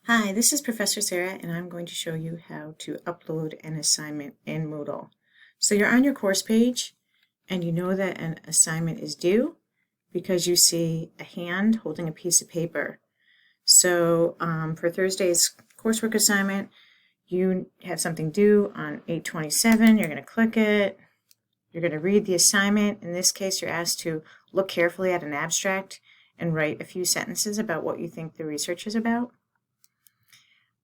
Hi, this is Professor Sarah, and I'm going to show you how to upload an assignment in Moodle. So you're on your course page, and you know that an assignment is due because you see a hand holding a piece of paper. So for Thursday's coursework assignment, you have something due on 8/27. You're going to click it. You're going to read the assignment. In this case, you're asked to look carefully at an abstract and write a few sentences about what you think the research is about.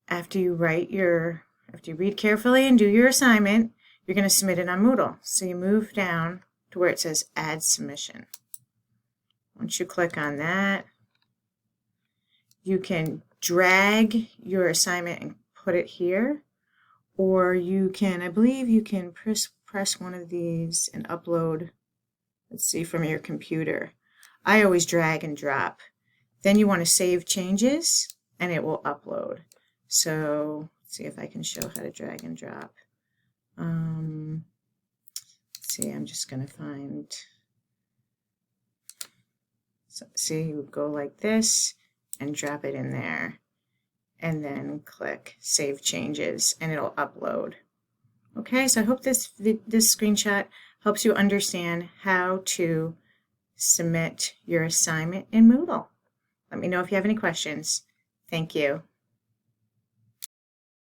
After you read carefully and do your assignment, you're going to submit it on Moodle. So you move down to where it says Add Submission. Once you click on that, you can drag your assignment and put it here, or you can, I believe you can press one of these and upload, let's see, from your computer. I always drag and drop. Then you want to save changes and it will upload. So let's see if I can show how to drag and drop. Let's see, I'm just going to find, so, see, you go like this and drop it in there and then click Save Changes and it'll upload. Okay, so I hope this screenshot helps you understand how to submit your assignment in Moodle. Let me know if you have any questions. Thank you.